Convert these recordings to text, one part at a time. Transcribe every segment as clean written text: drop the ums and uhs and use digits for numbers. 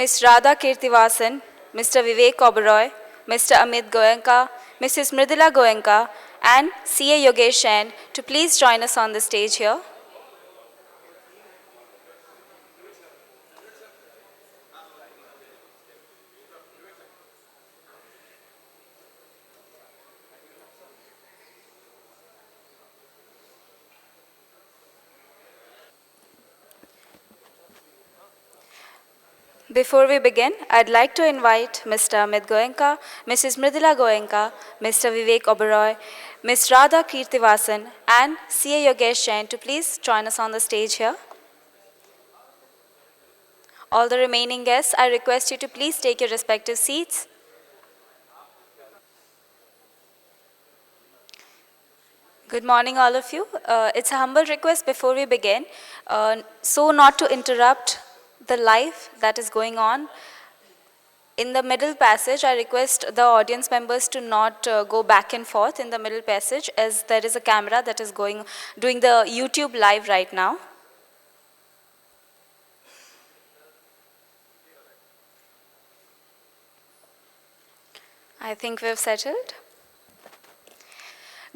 Ms. Radha Kirtivasan, Mr. Vivek Oberoi, Mr. Amit Goenka, Mrs. Mridula Goenka, and CA Yogesh Jain to please join us on the stage here. Before we begin, I'd like to invite Mr. Amit Goenka, Mrs. Mridula Goenka, Mr. Vivek Oberoi, Ms. Radha Kirtivasan, and CA Yogesh Jain to please join us on the stage here. All the remaining guests, I request you to please take your respective seats. Good morning, all of you. It's a humble request before we begin, so not to interrupt the live that is going on. In the middle passage, I request the audience members to not go back and forth in the middle passage, as there is a camera that is doing the YouTube live right now. I think we've settled.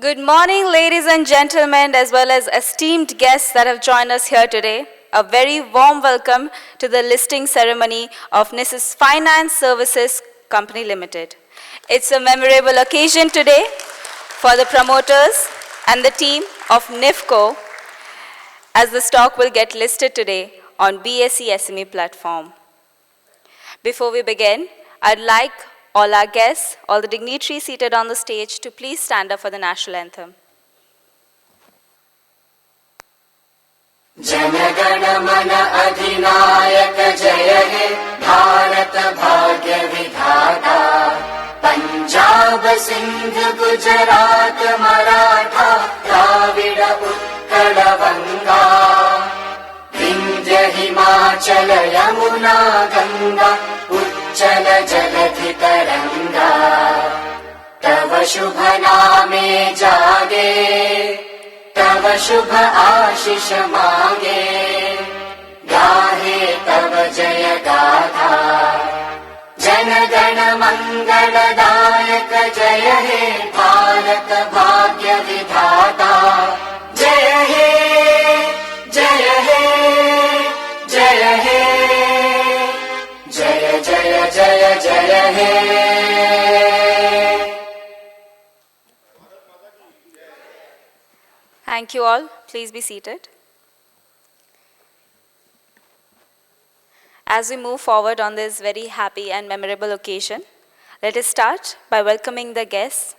Good morning, ladies and gentlemen, as well as esteemed guests that have joined us here today. A very warm welcome to the listing ceremony of Nisus Finance Services Company Limited. It's a memorable occasion today for the promoters and the team of NIFCO, as the stock will get listed today on BSE SME platform. Before we begin, I'd like all our guests, all the dignitaries seated on the stage to please stand up for the national anthem. जनगण मन अधिनायक जय हे भारत भाग्य विधाता पंजाब सिंध गुजरात मराठा द्राविड उत्कल गंगा विंध्य हिमाचल यमुना गंगा उच्चल जलधि तरंगा तव शुभ नामे जागे तव शुभ आशीष मांगे गाहे तव जय गाथा जन गण मंगलदायक जय हे भारत भाग्य विधाता जय हे जय हे जय हे जय जय जय जय हे Thank you all. Please be seated. As we move forward on this very happy and memorable occasion, let us start by welcoming the guests.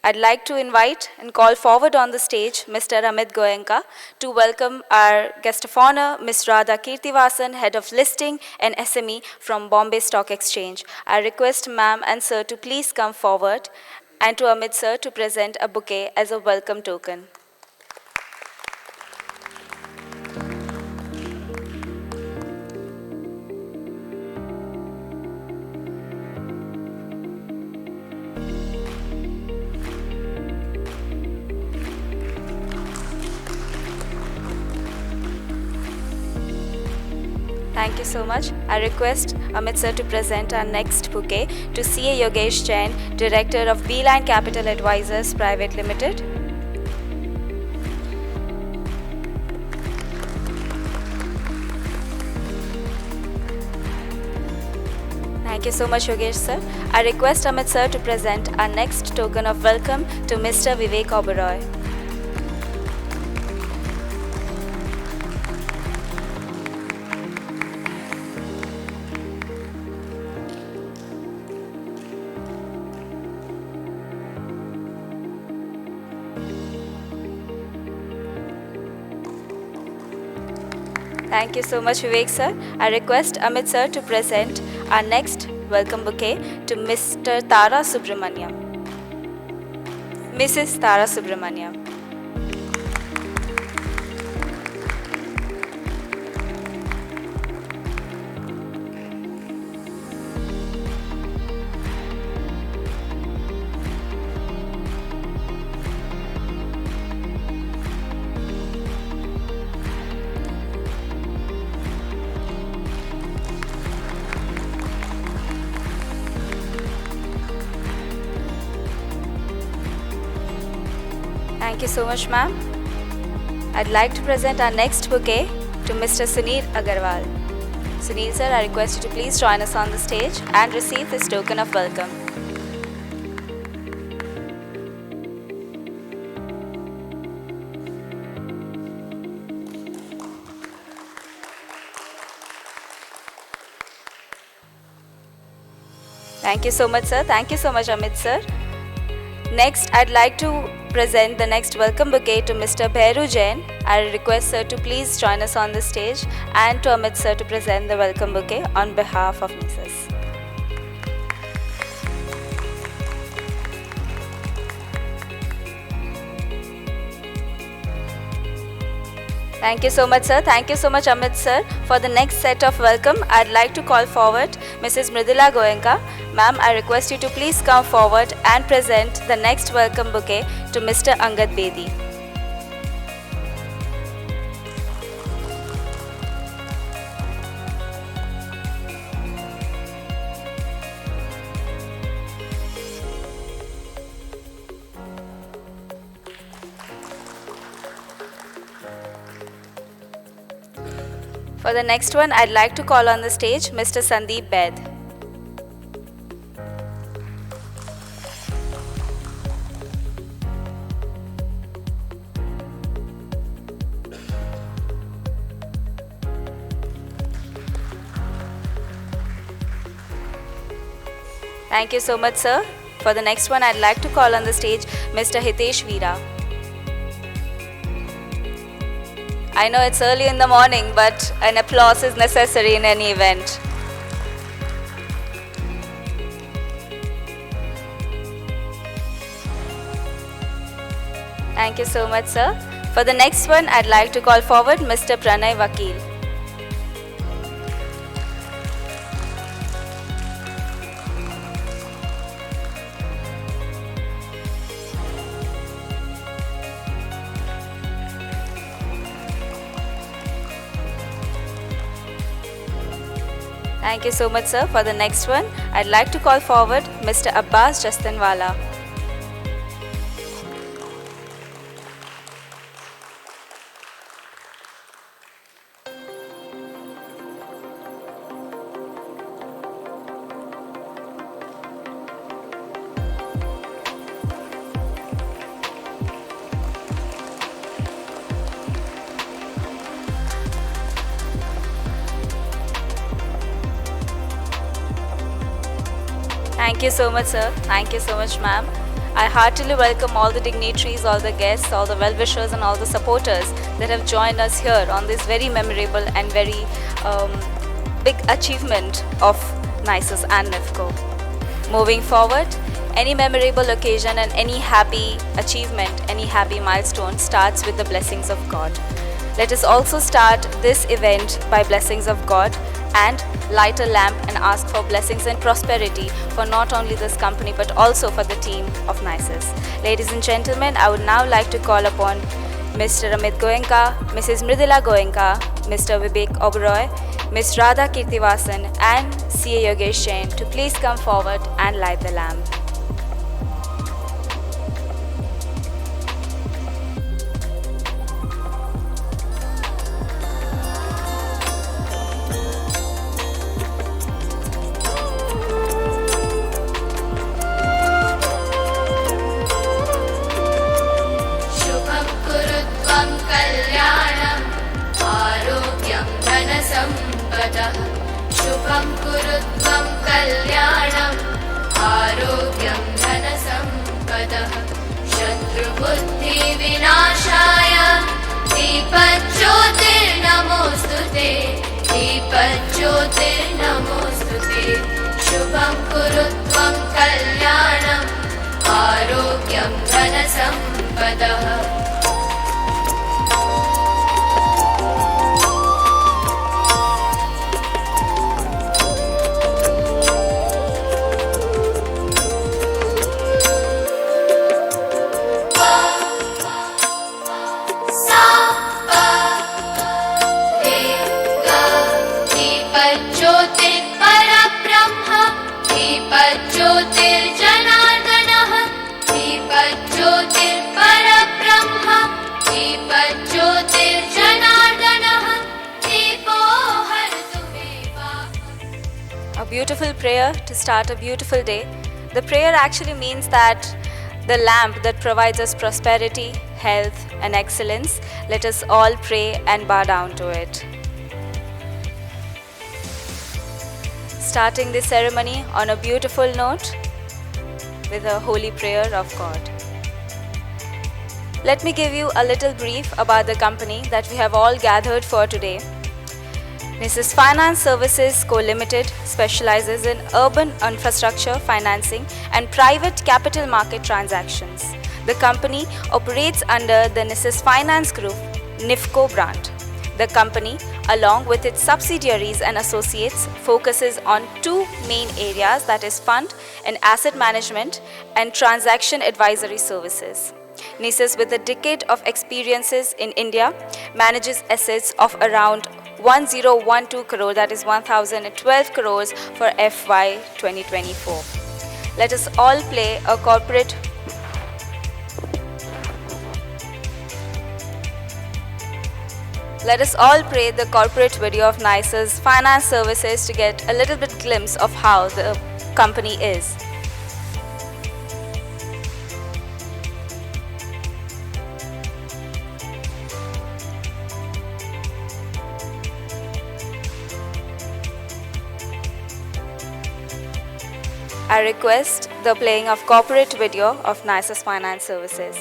I'd like to invite and call forward on the stage Mr. Amit Goenka to welcome our guest of honor, Ms. Radha Kirtivasan, Head of Listing and SME from Bombay Stock Exchange. I request ma'am and sir to please come forward, and to Amit sir to present a bouquet as a welcome token. Thank you so much. I request Amit sir to present our next bouquet to CA Yogesh Jain, Director of Beeline Capital Advisors Private Limited. Thank you so much, Yogesh sir. I request Amit sir to present our next token of welcome to Mr. Vivek Oberoi. Thank you so much, Vivek sir. I request Amit sir to present our next welcome bouquet to Mr. Tara Subramaniam. Mrs. Tara Subramaniam. Thank you so much, ma'am. I'd like to present our next bouquet to Mr. Sunil Agarwal. Sunil sir, I request you to please join us on the stage and receive this token of welcome. Thank you so much, sir. Thank you so much, Amit sir. Next, I'd like to present the next welcome bouquet to Mr. Bhairu Jain. I request sir to please join us on the stage and to Amit sir to present the welcome bouquet on behalf of Nisus. Thank you so much, sir. Thank you so much, Amit sir. For the next set of welcome, I'd like to call forward Mrs. Mridula Goenka. Ma'am, I request you to please come forward and present the next welcome bouquet to Mr. Angad Bedi. For the next one, I'd like to call on the stage Mr. Sandeep Bed. Thank you so much, sir. For the next one, I'd like to call on the stage Mr. Hitesh Veera. I know it's early in the morning, but an applause is necessary in any event. Thank you so much, sir. For the next one, I'd like to call forward Mr. Pranay Vakil. Thank you so much, sir. For the next one, I'd like to call forward Mr. Abbas Jastanwala. Thank you so much, sir. Thank you so much, ma'am. I heartily welcome all the dignitaries, all the guests, all the well-wishers and all the supporters that have joined us here on this very memorable and very big achievement of Nisus and NIFCO. Moving forward, any memorable occasion and any happy achievement, any happy milestone starts with the blessings of God. Let us also start this event by blessings of God and light a lamp and ask for blessings and prosperity for not only this company but also for the team of Nisus. Ladies and gentlemen, I would now like to call upon Mr. Amit Goenka, Mrs. Mridula Goenka, Mr. Vivek Oberoi, Ms. Radha Kirtivasan and CA Yogesh Jain to please come forward and light the lamp. शुभं कुरु त्वं कल्याणम् आरोग्यं धनसम्पदः शत्रुबुद्धिविनाशाय दीपज्योतिर्नमोऽस्तु ते दीपज्योतिर्नमोऽस्तु ते शुभं कुरु त्वं कल्याणम् आरोग्यं धनसम्पदः दीपज्योतिर्जनार्दनः दीपज्योतिर्परब्रह्म beautiful prayer to start a beautiful day. The prayer actually means that the lamp that provides us prosperity, health, and excellence, let us all pray and bow down to it. Starting this ceremony on a beautiful note with a holy prayer of God. Let me give you a little brief about the company that we have all gathered for today. Nisus Finance Services Co. Limited specializes in urban infrastructure financing and private capital market transactions. The company operates under the Nisus Finance Group NIFCO brand. The company, along with its subsidiaries and associates, focuses on two main areas, that is fund and asset management and transaction advisory services. Nisus, with a decade of experiences in India, manages assets of around 1012 crore, that is 1012 crores for FY 2024. Let us all play a corporate Let us all play the corporate video of Nisus Finance Services to get a little bit glimpse of how the company is. I request the playing of corporate video of Nisus Finance Services.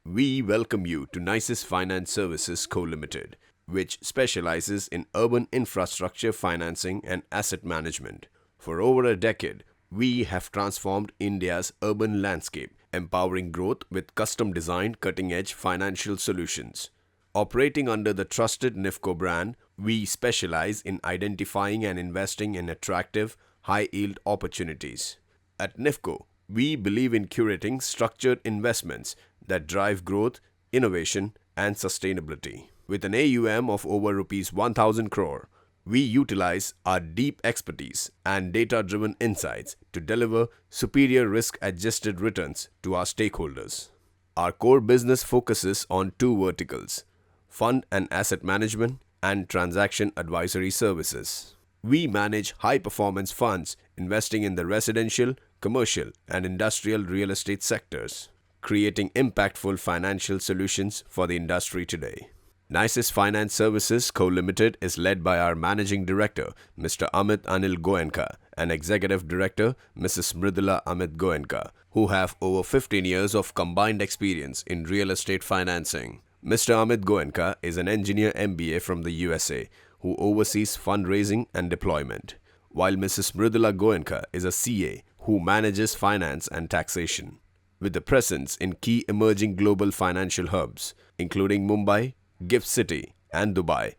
We welcome you to Nisus Finance Services Co. Limited, which specializes in urban infrastructure financing and asset management. For over a decade, we have transformed India's urban landscape, empowering growth with custom-designed cutting-edge financial solutions. Operating under the trusted NIFCO brand, we specialize in identifying and investing in attractive, high-yield opportunities. At NIFCO, we believe in curating structured investments that drive growth, innovation, and sustainability. With an AUM of over Rs 1,000 crore, we utilize our deep expertise and data-driven insights to deliver superior risk-adjusted returns to our stakeholders. Our core business focuses on two verticals: fund and asset management, and transaction advisory services. We manage high-performance funds investing in the residential, commercial, and industrial real estate sectors, creating impactful financial solutions for the industry today. Nisus Finance Services Co. Limited is led by our Managing Director, Mr. Amit Anil Goenka, and Executive Director, Mrs. Mridula Amit Goenka, who have over 15 years of combined experience in real estate financing. Mr. Amit Goenka is an engineer MBA from the USA who oversees fundraising and deployment, while Mrs. Mridula Goenka is a CA who manages finance and taxation. With a presence in key emerging global financial hubs, including Mumbai, Gift City, and Dubai,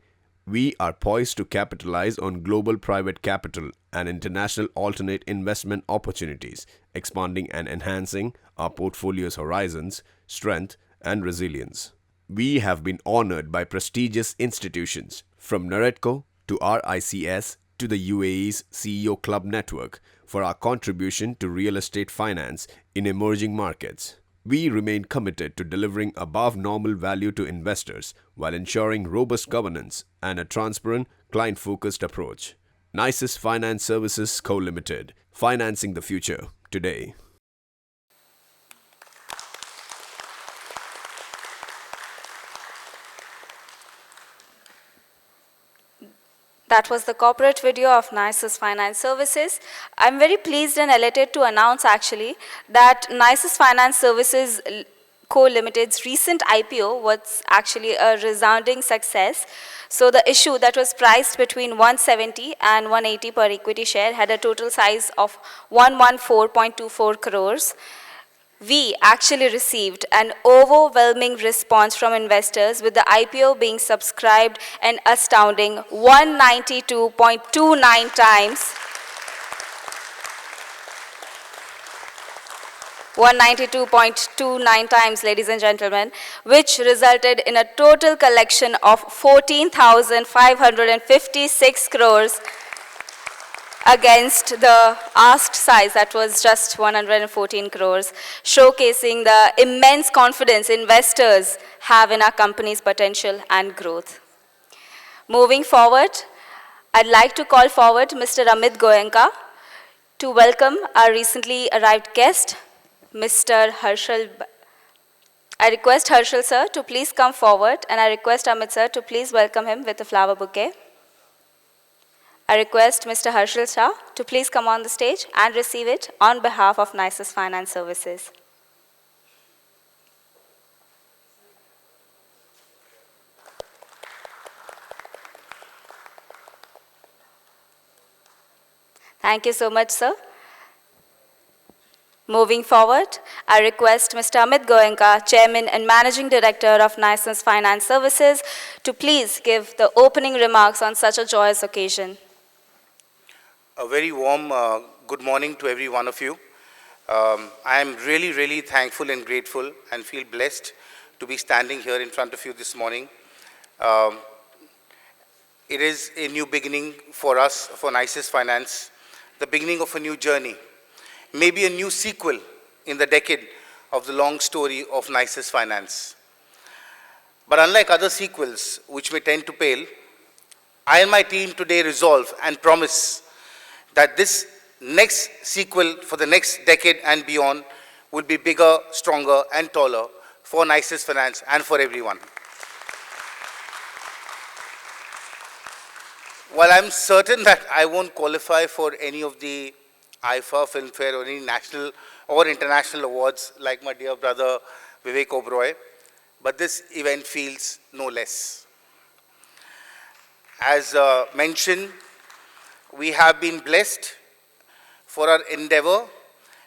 we are poised to capitalize on global private capital and international alternate investment opportunities, expanding and enhancing our portfolio's horizons, strength, and resilience. We have been honored by prestigious institutions from Naredco to RICS to the UAE's CEO Club Network for our contribution to real estate finance in emerging markets. We remain committed to delivering above normal value to investors while ensuring robust governance and a transparent, client-focused approach. Nisus Finance Services Co. Limited, financing the future today. That was the corporate video of Nisus Finance Services. I'm very pleased and elated to announce actually that Nisus Finance Services Co. Limited's recent IPO was actually a resounding success. So the issue that was priced between 170 and 180 per equity share had a total size of 114.24 crores. We actually received an overwhelming response from investors, with the IPO being subscribed an astounding 192.29 times. 192.29 times, ladies and gentlemen, which resulted in a total collection of 14,556 crores against the asked size that was just 114 crores, showcasing the immense confidence investors have in our company's potential and growth. Moving forward, I'd like to call forward Mr. Amit Goenka to welcome our recently arrived guest, Mr. Harshal. I request Harshal sir to please come forward, and I request Amit sir to please welcome him with a flower bouquet. I request Mr. Harshal Shah to please come on the stage and receive it on behalf of Nisus Finance Services. Thank you so much, sir. Moving forward, I request Mr. Amit Goenka, Chairman and Managing Director of Nisus Finance Services, to please give the opening remarks on such a joyous occasion. A very warm good morning to every one of you. I am really, really thankful and grateful and feel blessed to be standing here in front of you this morning. It is a new beginning for us, for Nisus Finance, the beginning of a new journey, maybe a new sequel in the decade of the long story of Nisus Finance. But unlike other sequels, which may tend to pale, I and my team today resolve and promise that this next sequel for the next decade and beyond will be bigger, stronger, and taller for Nisus Finance and for everyone. While I'm certain that I won't qualify for any of the IFA, Filmfare, or any national or international awards like my dear brother Vivek Oberoi, but this event feels no less. As mentioned, we have been blessed for our endeavor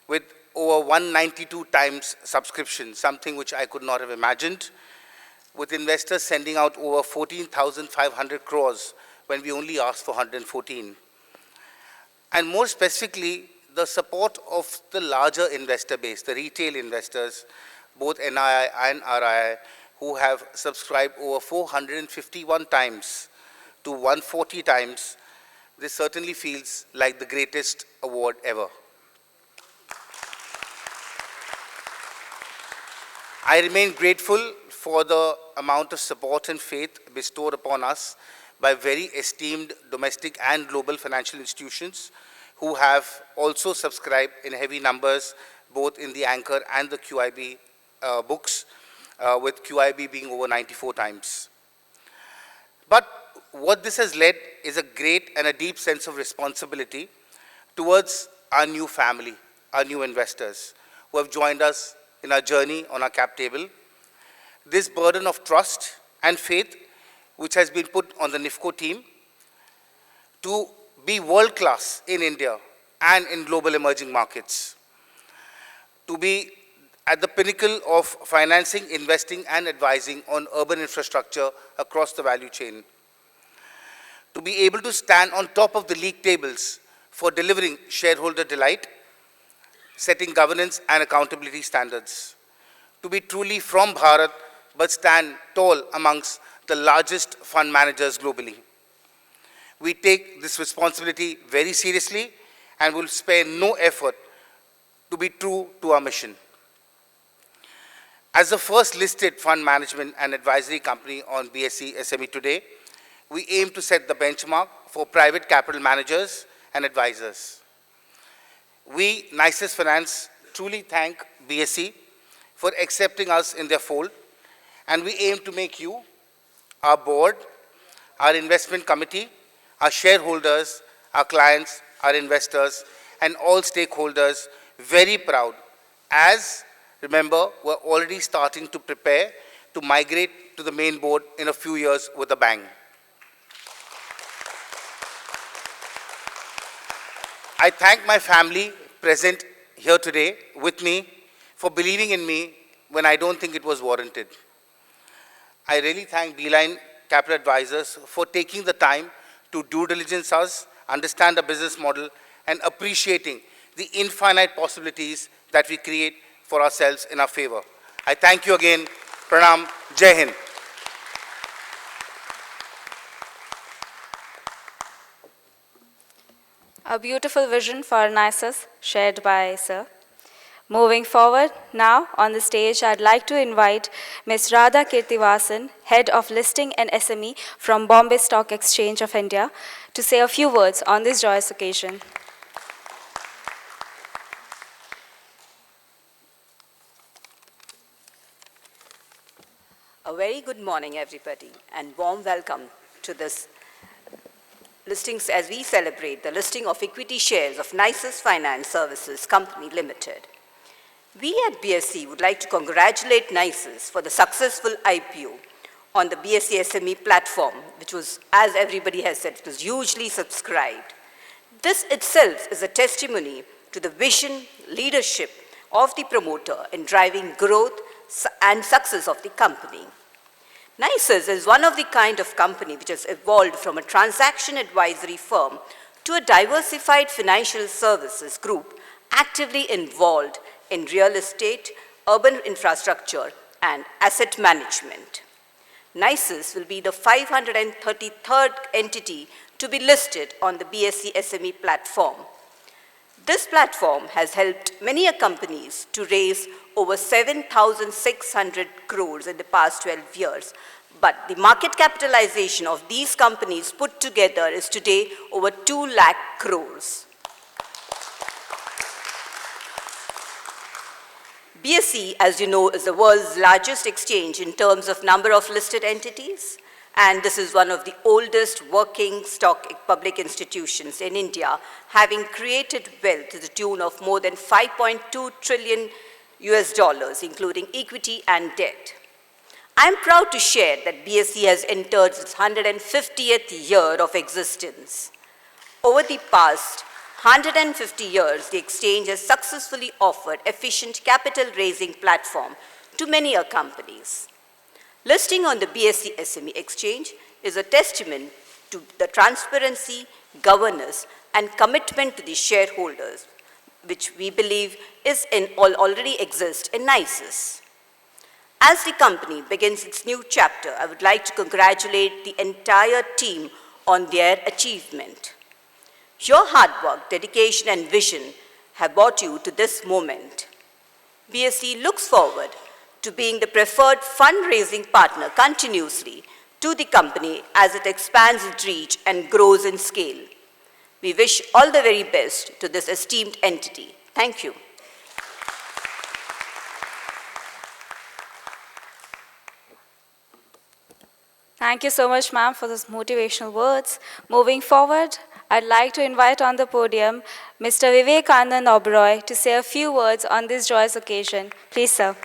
with over 192 times subscription, something which I could not have imagined, with investors sending out over 14,500 crores when we only asked for 114. And more specifically, the support of the larger investor base, the retail investors, both NII and RII, who have subscribed over 451 times to 140 times. This certainly feels like the greatest award ever. I remain grateful for the amount of support and faith bestowed upon us by very esteemed domestic and global financial institutions who have also subscribed in heavy numbers, both in the Anchor and the QIB books, with QIB being over 94 times. But what this has led is a great and a deep sense of responsibility towards our new family, our new investors who have joined us in our journey on our cap table. This burden of trust and faith which has been put on the NIFCO team to be world-class in India and in global emerging markets, to be at the pinnacle of financing, investing, and advising on urban infrastructure across the value chain, to be able to stand on top of the league tables for delivering shareholder delight, setting governance and accountability standards, to be truly from Bharat but stand tall amongst the largest fund managers globally. We take this responsibility very seriously and will spare no effort to be true to our mission. As the first listed fund management and advisory company on BSE SME today, we aim to set the benchmark for private capital managers and advisors. We, Nisus Finance, truly thank BSE for accepting us in their fold, and we aim to make you, our board, our investment committee, our shareholders, our clients, our investors, and all stakeholders very proud, as, remember, we're already starting to prepare to migrate to the main board in a few years with a bang. I thank my family present here today with me for believing in me when I don't think it was warranted. I really thank Beeline Capital Advisors for taking the time to due diligence us, understand the business model, and appreciating the infinite possibilities that we create for ourselves in our favor. I thank you again. Pranam. Jai Hind. A beautiful vision for Nisus shared by Sir. Moving forward, now on the stage, I'd like to invite Ms. Radha Kirtivasan, Head of Listing and SME from Bombay Stock Exchange of India, to say a few words on this joyous occasion. A very good morning, everybody, and warm welcome to this listings as we celebrate the listing of equity shares of Nisus Finance Services Company Limited. We at BSE would like to congratulate Nisus for the successful IPO on the BSE SME platform, which was, as everybody has said, it was hugely subscribed. This itself is a testimony to the vision, leadership of the promoter in driving growth and success of the company. Nisus is one of the kind of company which has evolved from a transaction advisory firm to a diversified financial services group actively involved in real estate, urban infrastructure, and asset management. Nisus will be the 533rd entity to be listed on the BSE SME platform. This platform has helped many companies to raise over 7,600 crores in the past 12 years. But the market capitalization of these companies put together is today over 2 lakh crores. BSE, as you know, is the world's largest exchange in terms of number of listed entities. And this is one of the oldest working stock public institutions in India, having created wealth to the tune of more than 5.2 trillion US dollars, including equity and debt. I am proud to share that BSE has entered its 150th year of existence. Over the past 150 years, the exchange has successfully offered efficient capital raising platform to many companies. Listing on the BSE SME exchange is a testament to the transparency, governance, and commitment to the shareholders, which we believe already exists in Nisus. As the company begins its new chapter, I would like to congratulate the entire team on their achievement. Your hard work, dedication, and vision have brought you to this moment. BSE looks forward to being the preferred fundraising partner continuously to the company as it expands its reach and grows in scale. We wish all the very best to this esteemed entity. Thank you. Thank you so much, ma'am, for those motivational words. Moving forward, I'd like to invite on the podium Mr. Vivekanand Oberoi to say a few words on this joyous occasion. Please, sir.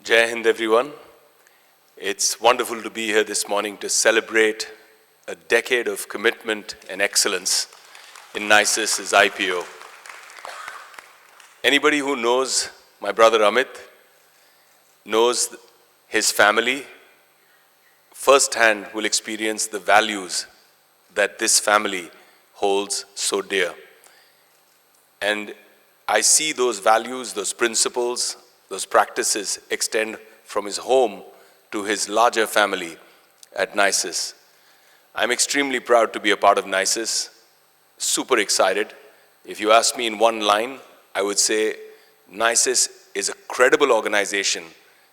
Jai Hind, everyone. It's wonderful to be here this morning to celebrate a decade of commitment and excellence in Nisus's IPO. Anybody who knows my brother Amit knows his family firsthand will experience the values that this family holds so dear. And I see those values, those principles, those practices extend from his home to his larger family at Nisus. I'm extremely proud to be a part of Nisus, super excited. If you ask me in one line, I would say Nisus is a credible organization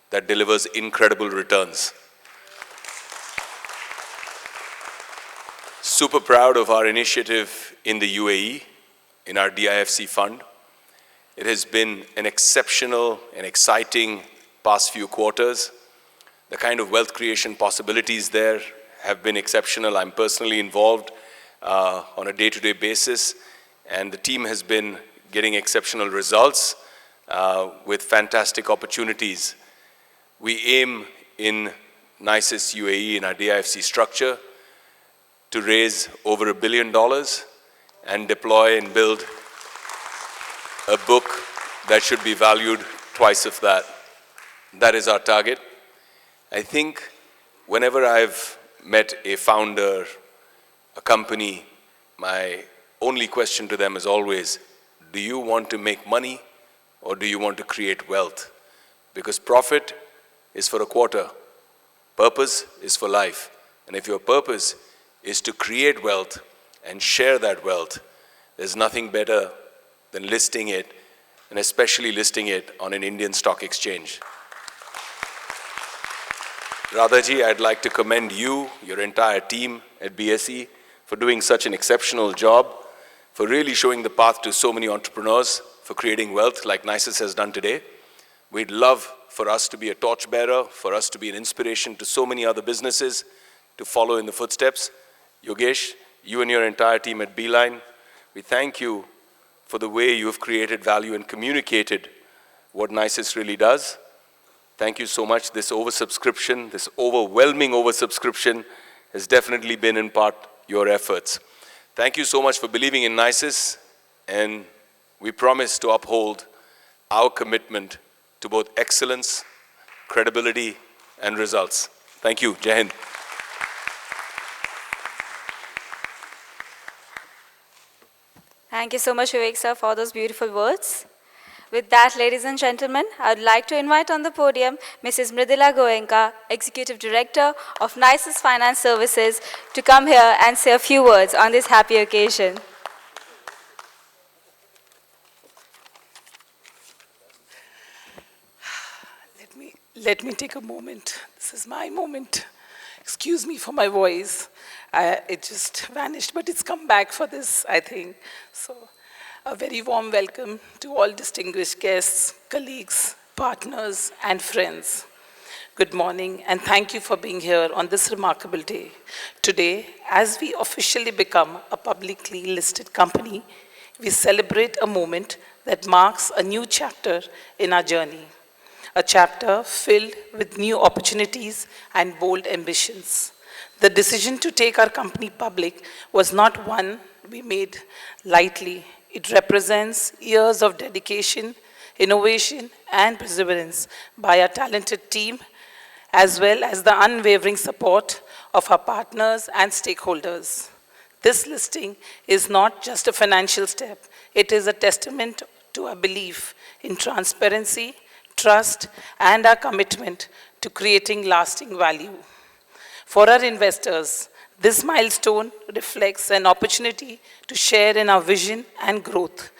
that delivers incredible returns. Super proud of our initiative in the UAE, in our DIFC fund. It has been an exceptional and exciting past few quarters. The kind of wealth creation possibilities there have been exceptional. I'm personally involved on a day-to-day basis, and the team has been getting exceptional results with fantastic opportunities. We aim in Nisus UAE, in our DIFC structure, to raise over $1 billion and deploy and build a book that should be valued twice of that. That is our target. I think whenever I've met a founder, a company, my only question to them is always, do you want to make money or do you want to create wealth? Because profit is for a quarter, purpose is for life. And if your purpose is to create wealth and share that wealth, there's nothing better than listing it, and especially listing it on an Indian stock exchange. Radhaji, I'd like to commend you, your entire team at BSE for doing such an exceptional job, for really showing the path to so many entrepreneurs, for creating wealth like Nisus has done today. We'd love for us to be a torchbearer, for us to be an inspiration to so many other businesses to follow in the footsteps. Yogesh, you and your entire team at Beeline, we thank you for the way you have created value and communicated what Nisus really does. Thank you so much. This oversubscription, this overwhelming oversubscription has definitely been in part your efforts. Thank you so much for believing in Nisus, and we promise to uphold our commitment to both excellence, credibility, and results. Thank you. Jai Hind. Thank you so much, Vivek sir, for those beautiful words. With that, ladies and gentlemen, I would like to invite on the podium Mrs. Mridula Goenka, Executive Director of Nisus Finance Services, to come here and say a few words on this happy occasion. Let me take a moment. This is my moment. Excuse me for my voice. It just vanished, but it's come back for this, I think. So, a very warm welcome to all distinguished guests, colleagues, partners, and friends. Good morning, and thank you for being here on this remarkable day. Today, as we officially become a publicly listed company, we celebrate a moment that marks a new chapter in our journey. A chapter filled with new opportunities and bold ambitions. The decision to take our company public was not one we made lightly. It represents years of dedication, innovation, and perseverance by our talented team, as well as the unwavering support of our partners and stakeholders. This listing is not just a financial step. It is a testament to our belief in transparency, trust, and our commitment to creating lasting value. For our investors, this milestone reflects an opportunity to share in our vision and growth.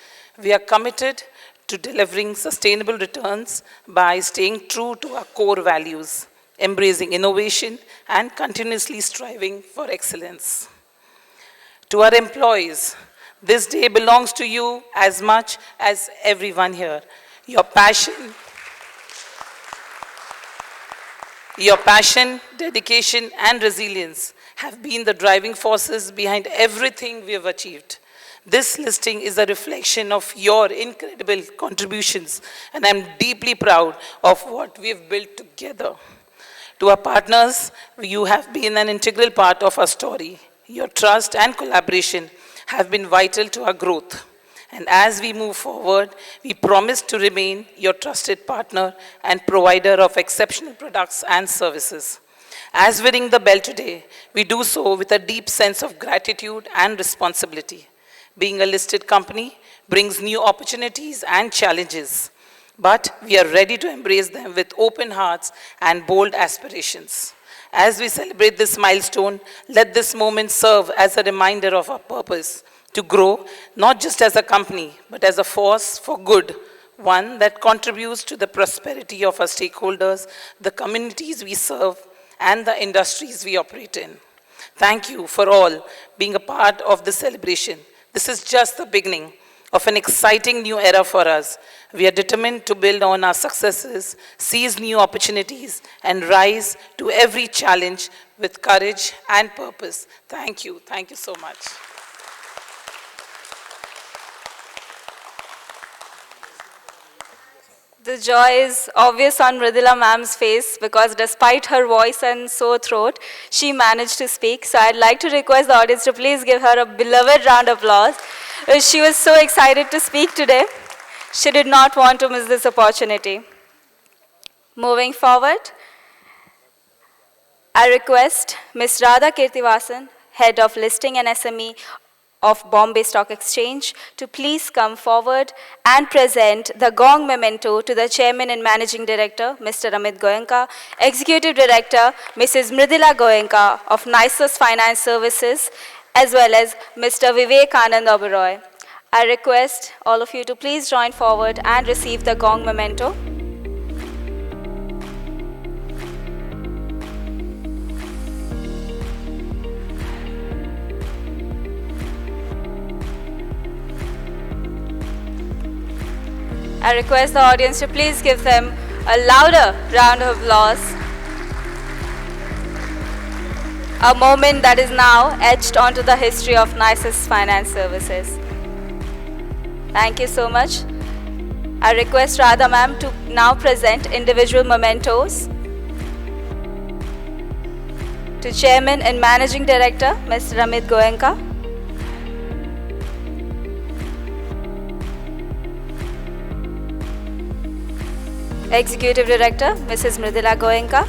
We are committed to delivering sustainable returns by staying true to our core values, embracing innovation, and continuously striving for excellence. To our employees, this day belongs to you as much as everyone here. Your passion, dedication, and resilience have been the driving forces behind everything we have achieved. This listing is a reflection of your incredible contributions, and I'm deeply proud of what we have built together. To our partners, you have been an integral part of our story. Your trust and collaboration have been vital to our growth. And as we move forward, we promise to remain your trusted partner and provider of exceptional products and services. As we ring the bell today, we do so with a deep sense of gratitude and responsibility. Being a listed company brings new opportunities and challenges, but we are ready to embrace them with open hearts and bold aspirations. As we celebrate this milestone, let this moment serve as a reminder of our purpose, to grow not just as a company, but as a force for good, one that contributes to the prosperity of our stakeholders, the communities we serve, and the industries we operate in. Thank you for all being a part of the celebration. This is just the beginning of an exciting new era for us. We are determined to build on our successes, seize new opportunities, and rise to every challenge with courage and purpose. Thank you. Thank you so much. The joy is obvious on Mridula ma'am's face because despite her voice and sore throat, she managed to speak. So I'd like to request the audience to please give her a beloved round of applause. She was so excited to speak today. She did not want to miss this opportunity. Moving forward, I request Ms. Radha Kirtivasan, Head of Listing and SME of Bombay Stock Exchange to please come forward and present the Gong Memento to the Chairman and Managing Director, Mr. Amit Goenka, Executive Director, Mrs. Mridula Goenka of Nisus Finance Services, as well as Mr. Vivekanand Oberoi. I request all of you to please join forward and receive the Gong Memento. I request the audience to please give them a louder round of applause. A moment that is now etched onto the history of Nisus Finance Services. Thank you so much. I request Radha ma'am to now present individual mementos to Chairman and Managing Director, Mr. Amit Goenka. Executive Director, Mrs. Mridula Goenka,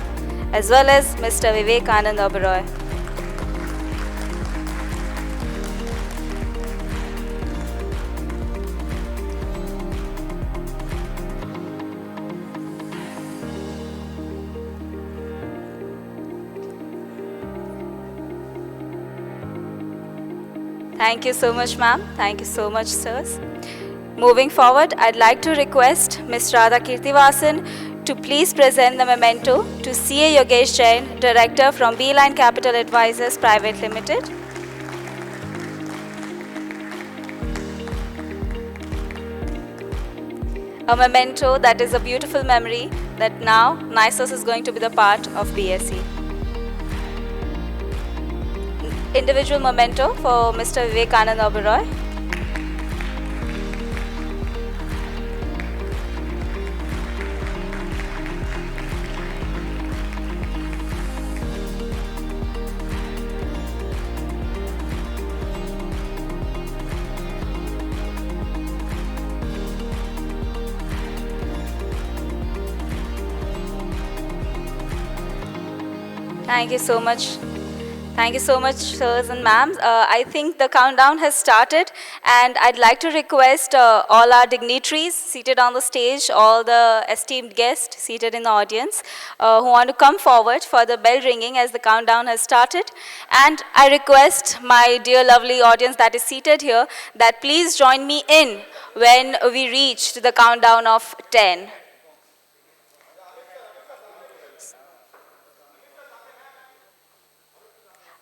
as well as Mr. Vivekanand Oberoi. Thank you so much, ma'am. Thank you so much, sirs. Moving forward, I'd like to request Ms. Radha Kirtivasan to please present the memento to CA Yogesh Jain, Director from Beeline Capital Advisors Private Limited. A memento that is a beautiful memory that now Nisus is going to be the part of BSE. Individual memento for Mr. Vivekanand Oberoi. Thank you so much. Thank you so much, sirs and ma'ams. I think the countdown has started, and I'd like to request all our dignitaries seated on the stage, all the esteemed guests seated in the audience who want to come forward for the bell ringing as the countdown has started. And I request my dear lovely audience that is seated here that please join me in when we reach to the countdown of 10.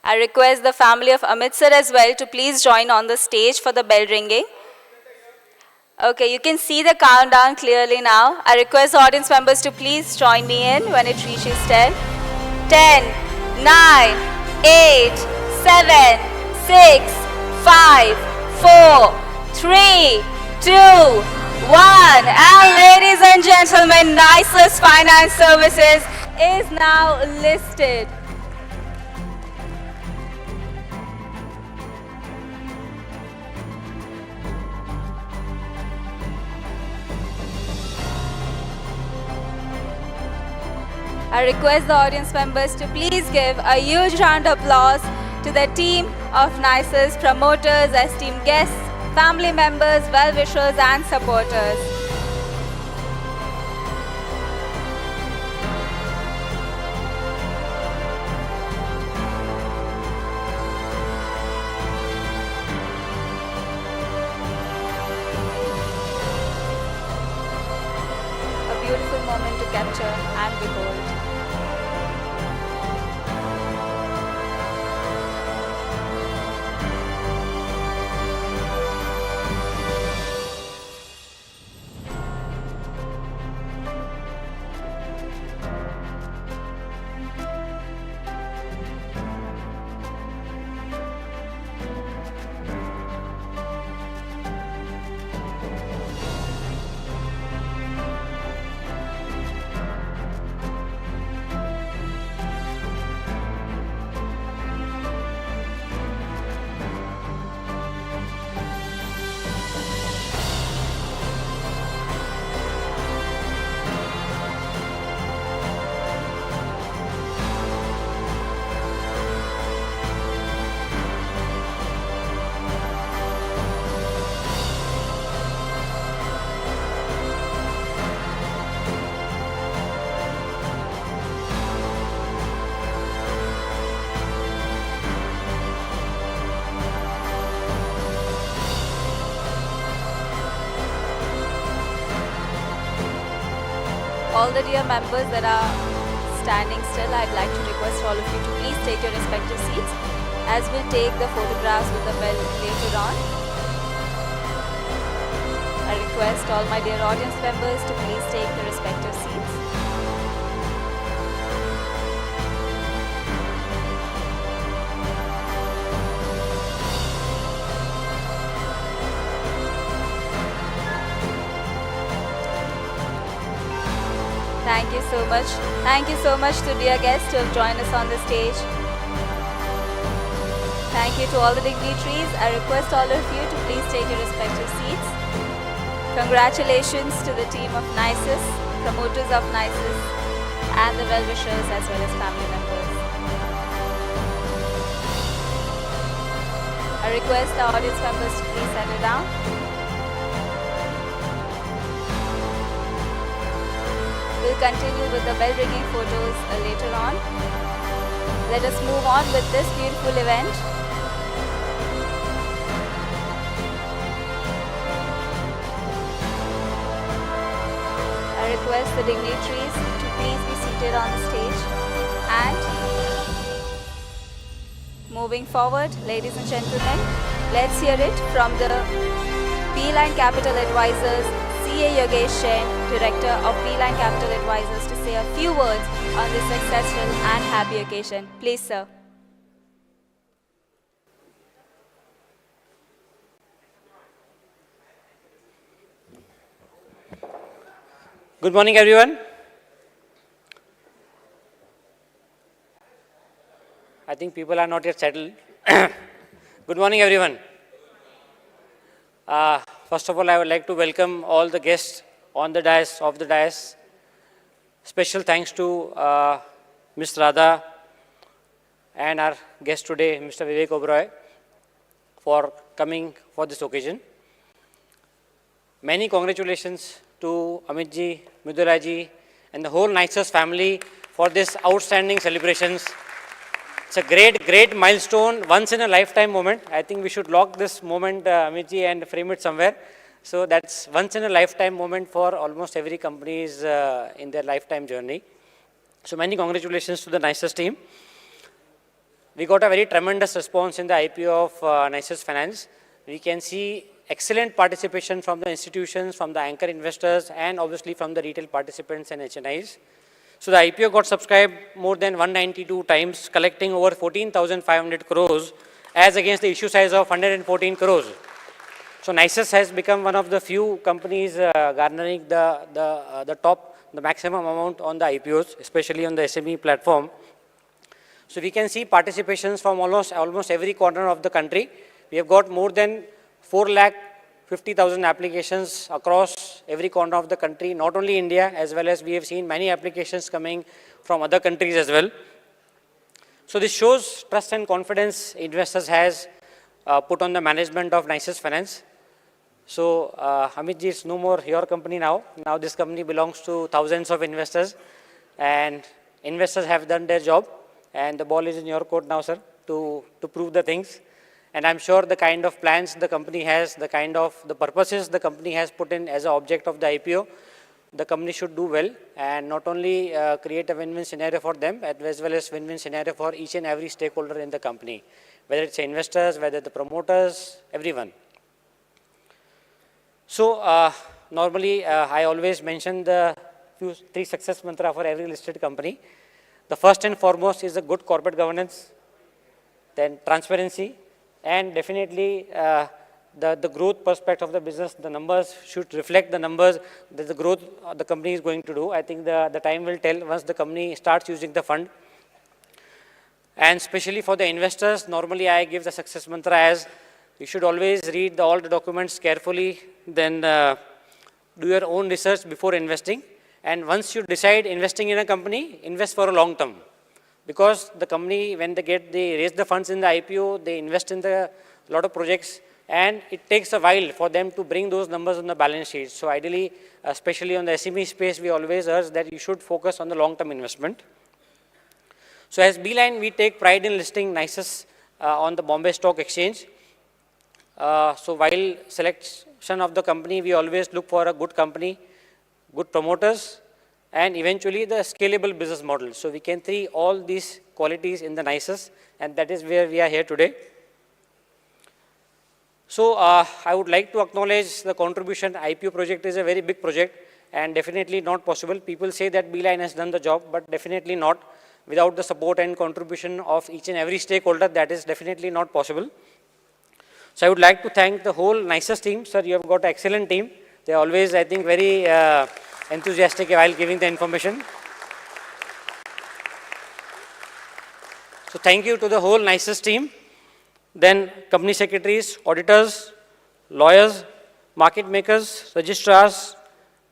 I request the family of Amit sir as well to please join on the stage for the bell ringing. Okay, you can see the countdown clearly now. I request the audience members to please join me in when it reaches 10. 10, 9, 8, 7, 6, 5, 4, 3, 2, 1. And ladies and gentlemen, Nisus Finance Services is now listed. I request the audience members to please give a huge round of applause to the team of Nisus, promoters, esteemed guests, family members, well-wishers and supporters. A beautiful moment to capture and behold. all the dear members that are standing still, I'd like to request all of you to please take your respective seats as we'll take the photographs with the bell later on. I request all my dear audience members to please take the respective seats. Thank you so much. Thank you so much to dear guests who have joined us on the stage. Thank you to all the dignitaries. I request all of you to please take your respective seats. Congratulations to the team of Nisus, promoters of Nisus, and the well-wishers as well as family members. I request the audience members to please settle down. We'll continue with the bell-ringing photos later on. Let us move on with this beautiful event. I request the dignitaries to please be seated on the stage. And moving forward, ladies and gentlemen, let's hear it from the Beeline Capital Advisors, CA Yogesh Jain, Director of Beeline Capital Advisors, to say a few words on this successful and happy occasion. Please, sir. Good morning, everyone. I think people are not yet settled. Good morning, everyone. First of all, I would like to welcome all the guests on the dais, of the dais. Special thanks to Ms. Radha and our guest today, Mr. Vivek Oberoi, for coming for this occasion. Many congratulations to Amit ji, Mridula ji, and the whole Nisus family for this outstanding celebrations. It's a great milestone, once in a lifetime moment. I think we should lock this moment, Amit ji, and frame it somewhere. So that's once in a lifetime moment for almost every company's in their lifetime journey. So many congratulations to the Nisus team. We got a very tremendous response in the IPO of Nisus Finance. We can see excellent participation from the institutions, from the anchor investors, and obviously from the retail participants and HNIs. So the IPO got subscribed more than 192 times, collecting over 14,500 crores as against the issue size of 114 crores. So Nisus has become one of the few companies garnering the maximum amount on the IPOs, especially on the SME platform. So we can see participations from almost every corner of the country. We have got more than 4,50,000 applications across every corner of the country, not only India, as well as we have seen many applications coming from other countries as well. So this shows trust and confidence investors has put on the management of Nisus Finance. So Amit ji, it's no more your company now. Now this company belongs to thousands of investors, and investors have done their job, and the ball is in your court now, sir, to prove the things. And I'm sure the kind of plans the company has, the purposes the company has put in as an object of the IPO, the company should do well and not only create a win-win scenario for them, as well as win-win scenario for each and every stakeholder in the company, whether it's investors, whether the promoters, everyone. So normally I always mention the three success mantra for every listed company. The first and foremost is a good corporate governance, then transparency, and definitely the growth perspective of the business. The numbers should reflect the numbers that the growth the company is going to do. I think the time will tell once the company starts using the fund. And especially for the investors, normally I give the success mantra as you should always read all the documents carefully, then do your own research before investing. And once you decide investing in a company, invest for a long term. Because the company, when they raise the funds in the IPO, they invest in a lot of projects, and it takes a while for them to bring those numbers on the balance sheet. So ideally, especially on the SME space, we always urge that you should focus on the long-term investment. So as Beeline, we take pride in listing Nisus on the Bombay Stock Exchange. So while selection of the company, we always look for a good company, good promoters, and eventually the scalable business model. So we can see all these qualities in the Nisus, and that is where we are here today. So I would like to acknowledge the contribution. IPO project is a very big project and definitely not possible. People say that Beeline has done the job, but definitely not. Without the support and contribution of each and every stakeholder, that is definitely not possible. So I would like to thank the whole Nisus team. Sir, you have got an excellent team. They are always, I think, very enthusiastic while giving the information. So thank you to the whole Nisus team. Then company secretaries, auditors, lawyers, market makers, registrars,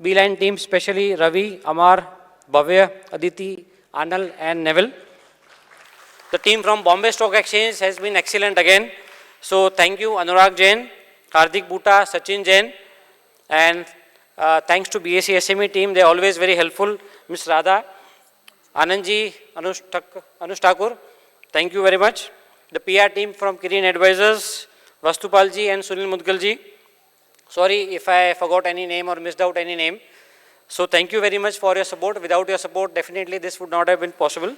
Beeline team, especially Ravi, Amar, Bhavya, Aditi, Anil and Neville. The team from Bombay Stock Exchange has been excellent again. So thank you Anurag Jain, Hardik Bhuta, Sachin Jain, and thanks to BSc SME team, they are always very helpful. Ms. Radha, Anandji, Anush Thakur, thank you very much. The PR team from Kirin Advisors, Vastupalji and Sunil Mudgalji. Sorry if I forgot any name or missed out any name. So thank you very much for your support. Without your support, definitely this would not have been possible.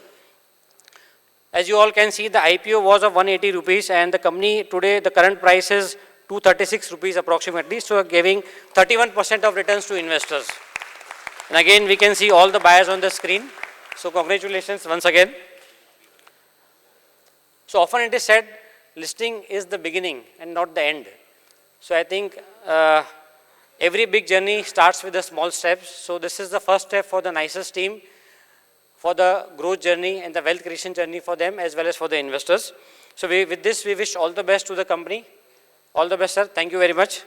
As you all can see, the IPO was of 180 rupees and the company today, the current price is 236 rupees approximately. So giving 31% of returns to investors. And again, we can see all the buyers on the screen. So congratulations once again. So often it is said, listing is the beginning and not the end. So I think every big journey starts with the small steps. So this is the first step for the Nisus team for the growth journey and the wealth creation journey for them as well as for the investors. So with this, we wish all the best to the company. All the best, sir. Thank you very much.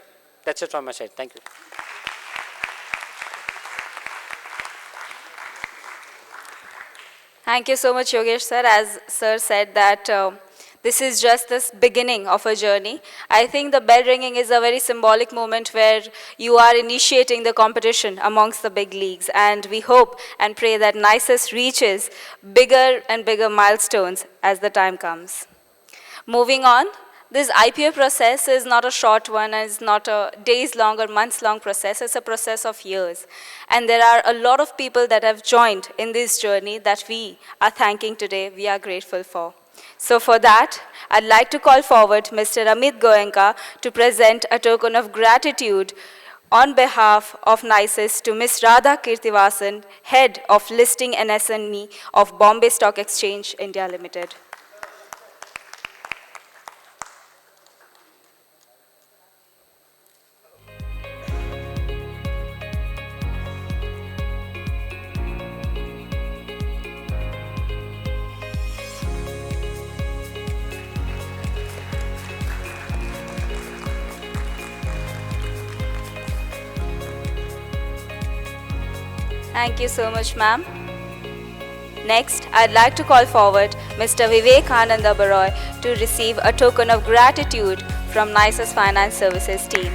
That's it from my side. Thank you. Thank you so much, Yogesh sir. As sir said that this is just this beginning of a journey. I think the bell ringing is a very symbolic moment where you are initiating the competition amongst the big leagues, and we hope and pray that Nisus reaches bigger and bigger milestones as the time comes. Moving on, this IPO process is not a short one, and it's not a days-long or months-long process. It's a process of years. And there are a lot of people that have joined in this journey that we are thanking today, we are grateful for. So for that, I'd like to call forward Mr. Amit Goenka to present a token of gratitude on behalf of Nisus to Ms. Radha Kirtivasan, Head of Listing and SME of Bombay Stock Exchange, India Limited. Thank you so much, ma'am. Next, I'd like to call forward Mr. Vivekananda Baroy to receive a token of gratitude from Nisus Finance Services team.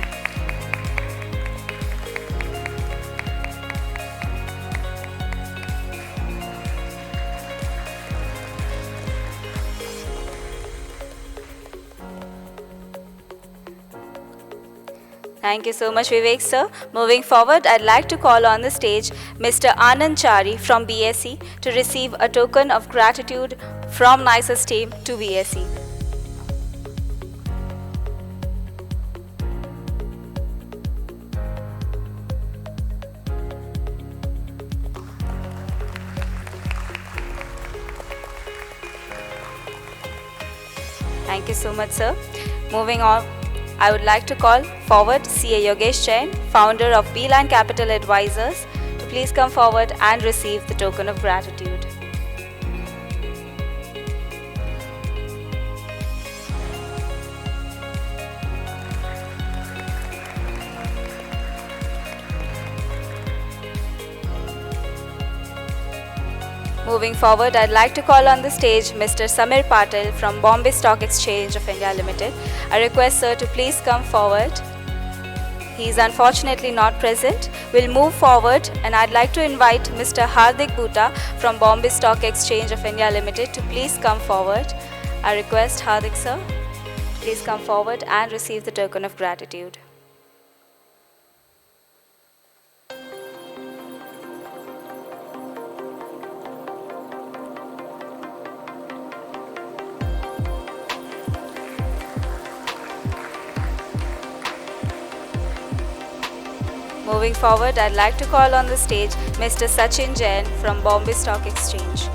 Thank you so much, Vivek sir. Moving forward, I'd like to call on the stage Mr. Anand Chari from BSc to receive a token of gratitude from Nisus team to BSc. Thank you so much, sir. Moving on, I would like to call forward CA Yogesh Jain, founder of Beeline Capital Advisors, to please come forward and receive the token of gratitude. Moving forward, I'd like to call on the stage Mr. Samir Patel from Bombay Stock Exchange of India Limited. I request sir to please come forward. He is unfortunately not present. We'll move forward, and I'd like to invite Mr. Hardik Bhuta from Bombay Stock Exchange of India Limited to please come forward. I request Hardik sir, please come forward and receive the token of gratitude. Moving forward, I'd like to call on the stage Mr. Sachin Jain from Bombay Stock Exchange.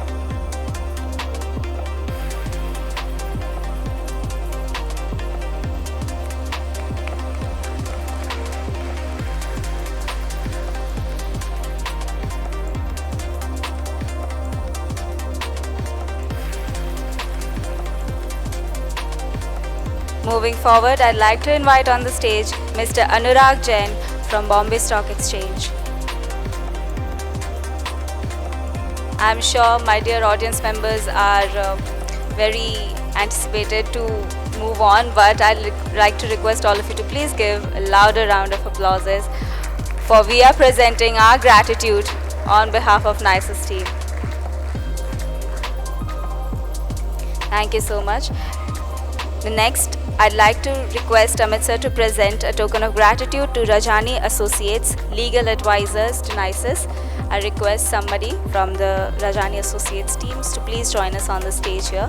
Moving forward, I'd like to invite on the stage Mr. Anurag Jain from Bombay Stock Exchange. I'm sure my dear audience members are very anticipated to move on, but I'd like to request all of you to please give a louder round of applauses, for we are presenting our gratitude on behalf of Nisus team. Thank you so much. The next, I'd like to request Amit sir to present a token of gratitude to Rajani Associates, legal advisors to Nisus. I request somebody from the Rajani Associates teams to please join us on the stage here.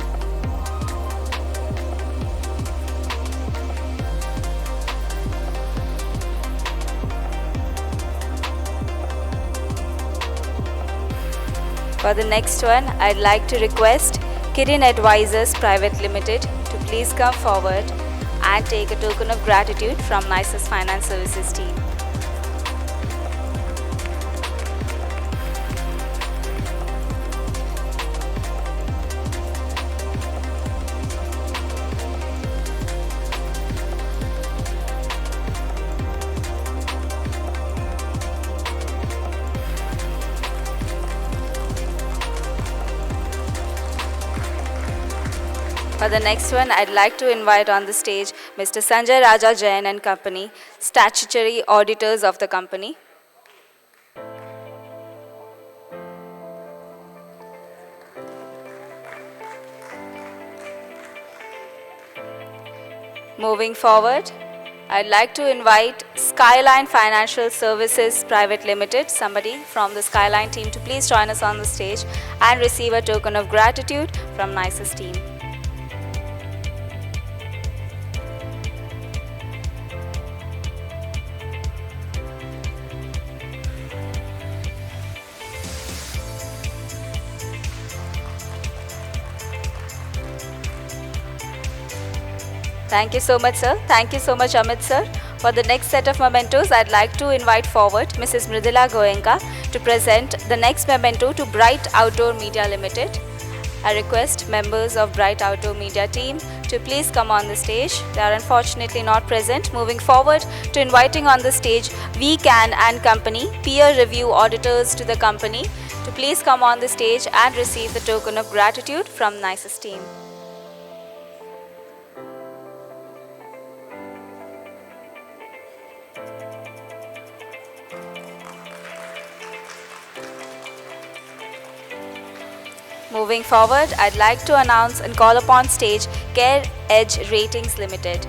For the next one, I'd like to request Kirin Advisors Private Limited to please come forward and take a token of gratitude from Nisus Finance Services team. For the next one, I'd like to invite on the stage Mr. Sanjay Raja Jain and Company, statutory auditors of the company. Moving forward, I'd like to invite Skyline Financial Services Private Limited, somebody from the Skyline team, to please join us on the stage and receive a token of gratitude from Nisus team. Thank you so much, sir. Thank you so much, Amit, sir. For the next set of mementos, I'd like to invite forward Mrs. Mridula Goenka to present the next memento to Bright Outdoor Media Limited. I request members of Bright Outdoor Media team to please come on the stage. They are unfortunately not present. Moving forward to inviting on the stage VCAN and Company, peer review auditors to the company, to please come on the stage and receive the token of gratitude from Nisus team. Moving forward, I'd like to announce and call upon stage Care Edge Ratings Limited.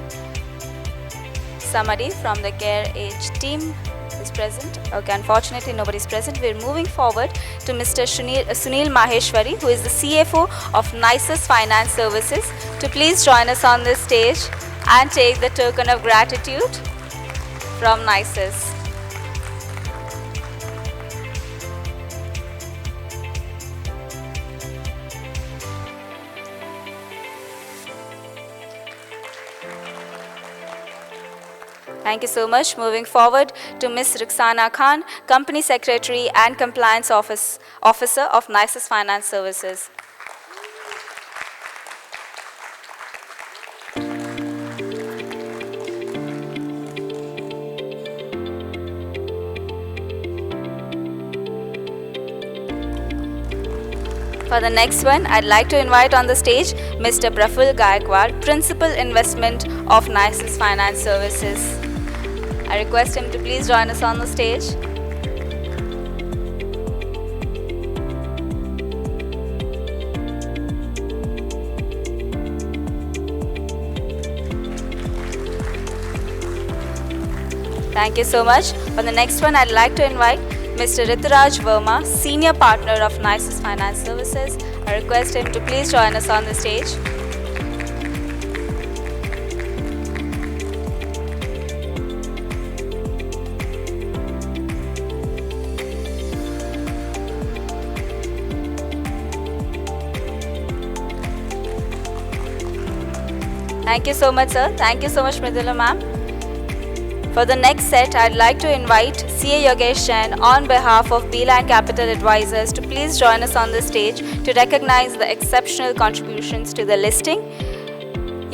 Somebody from the Care Edge team is present. Okay, unfortunately nobody is present. We're moving forward to Mr. Sunil Maheshwari, who is the CFO of Nisus Finance Services, to please join us on this stage and take the token of gratitude from Nisus. Thank you so much. Moving forward to Ms. Ruxana Khan, Company Secretary and Compliance Officer of Nisus Finance Services. For the next one, I'd like to invite on the stage Mr. Praful Gaikwad, Principal Investment of Nisus Finance Services. I request him to please join us on the stage. Thank you so much. For the next one, I'd like to invite Mr. Rituraj Verma, Senior Partner of Nisus Finance Services. I request him to please join us on the stage. Thank you so much, sir. Thank you so much, Mridula ma'am. For the next set, I'd like to invite CA Yogesh Jain on behalf of Beeline Capital Advisors to please join us on the stage to recognize the exceptional contributions to the listing.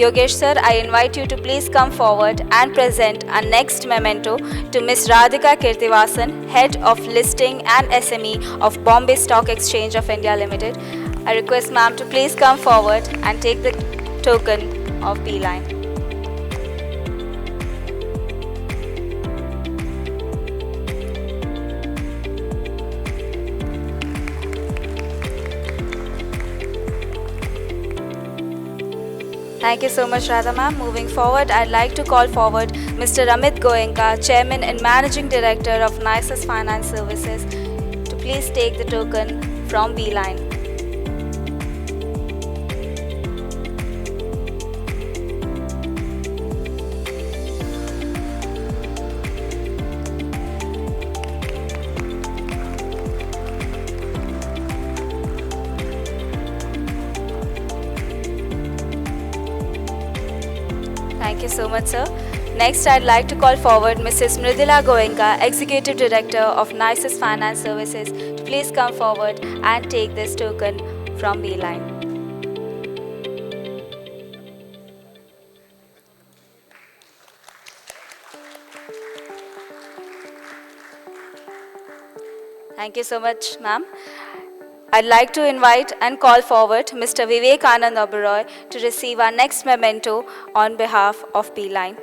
Yogesh sir, I invite you to please come forward and present our next memento to Ms. Radhika Kirtivasan, Head of Listing and SME of Bombay Stock Exchange of India Limited. I request ma'am to please come forward and take the token of Beeline. Thank you so much, Radha ma'am. Moving forward, I'd like to call forward Mr. Amit Goenka, Chairman and Managing Director of Nisus Finance Services, to please take the token from Beeline. Thank you so much, sir. Next, I'd like to call forward Mrs. Mridula Goenka, Executive Director of Nisus Finance Services, to please come forward and take this token from Beeline. Thank you so much, ma'am. I'd like to invite and call forward Mr. Vivekanand Oberoi to receive our next memento on behalf of Beeline.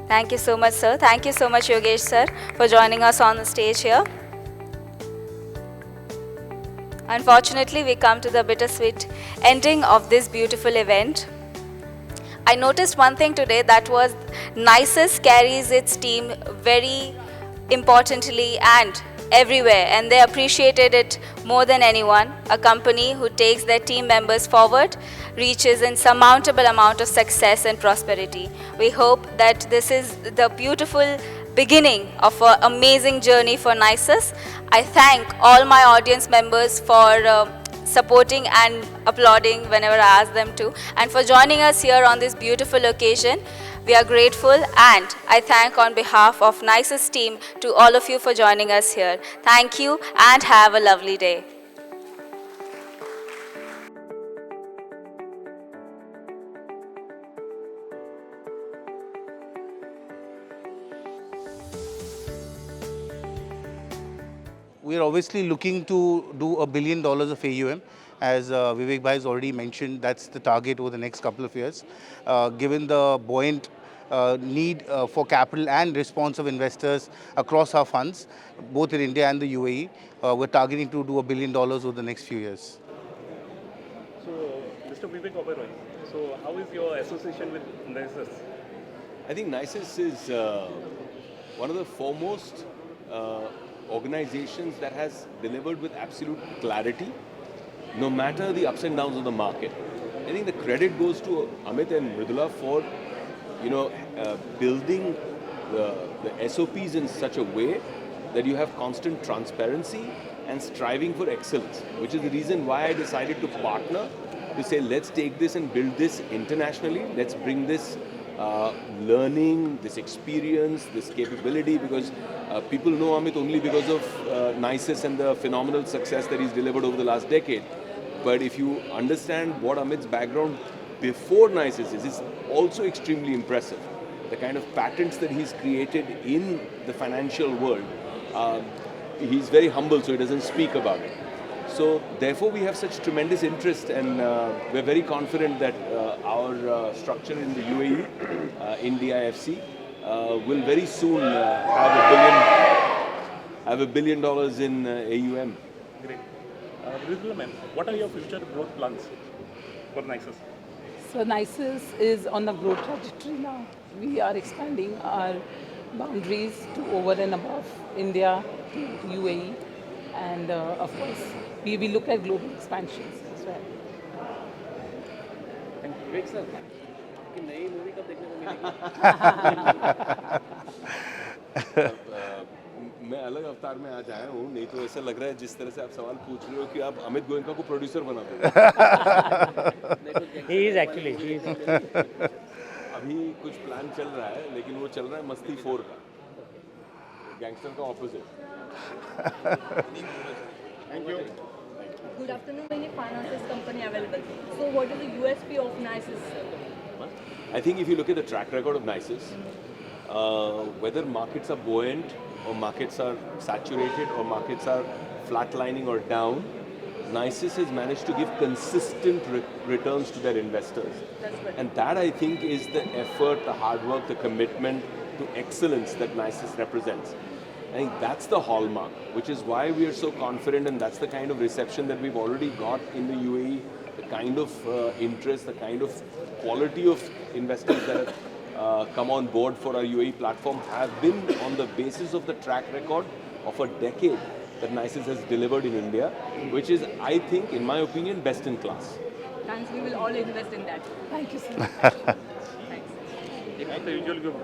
Thank you so much, sir. Thank you so much, Yogesh sir, for joining us on the stage here. Unfortunately, we come to the bittersweet ending of this beautiful event. I noticed one thing today, that was Nisus carries its team very importantly and everywhere, and they appreciated it more than anyone. A company who takes their team members forward reaches an insurmountable amount of success and prosperity. We hope that this is the beautiful beginning of an amazing journey for Nisus. I thank all my audience members for supporting and applauding whenever I ask them to, and for joining us here on this beautiful occasion. We are grateful, and I thank on behalf of Nisus team to all of you for joining us here. Thank you and have a lovely day. We are obviously looking to do $1 billion of AUM. As Vivek Bhai has already mentioned, that's the target over the next couple of years. Given the buoyant need for capital and response of investors across our funds, both in India and the UAE, we're targeting to do $1 billion over the next few years. So, Mr. Vivek Oberoi, so how is your association with Nisus? I think Nisus is one of the foremost organizations that has delivered with absolute clarity, no matter the ups and downs of the market. I think the credit goes to Amit and Mridula for, building the SOPs in such a way that you have constant transparency and striving for excellence, which is the reason why I decided to partner, to say, let's take this and build this internationally. Let's bring this learning, this experience, this capability, because people know Amit only because of Nisus and the phenomenal success that he's delivered over the last decade. But if you understand what Amit's background before Nisus is, it's also extremely impressive. The kind of patents that he's created in the financial world, he's very humble, so he doesn't speak about it. So therefore we have such tremendous interest, and we're very confident that our structure in the UAE, in DIFC, will very soon have $1 billion in AUM. Great. Mridula ma'am, what are your future growth plans for Nisus? So Nisus is on a growth trajectory now. We are expanding our boundaries to over and above India to UAE, and of course we look at global expansions as well. Thank you. Vivek sir, कि नई movie कब देखने को मिलेगी? मैं अलग अवतार में आज आया हूँ, नहीं तो ऐसा लग रहा है जिस तरह से आप सवाल पूछ रहे हो कि आप अमित गोयनका को प्रोड्यूसर बना दोगे। He is actually. He is. अभी कुछ प्लान चल रहा है, लेकिन वो चल रहा है मस्ती 4 का, गैंगस्टर का opposite. Good afternoon, many finances company available. So what is the USP of Nisus? I think if you look at the track record of Nisus, whether markets are buoyant or markets are saturated or markets are flatlining or down, Nisus has managed to give consistent returns to their investors. And that, I think, is the effort, the hard work, the commitment to excellence that Nisus represents. I think that's the hallmark, which is why we are so confident, and that's the kind of reception that we've already got in the UAE, the kind of interest, the kind of quality of investors that have come on board for our UAE platform have been on the basis of the track record of a decade that Nisus has delivered in India, which is, I think, in my opinion, best in class. Thanks, we will all invest in that. Thank you, sir. Thanks. Take the usual group.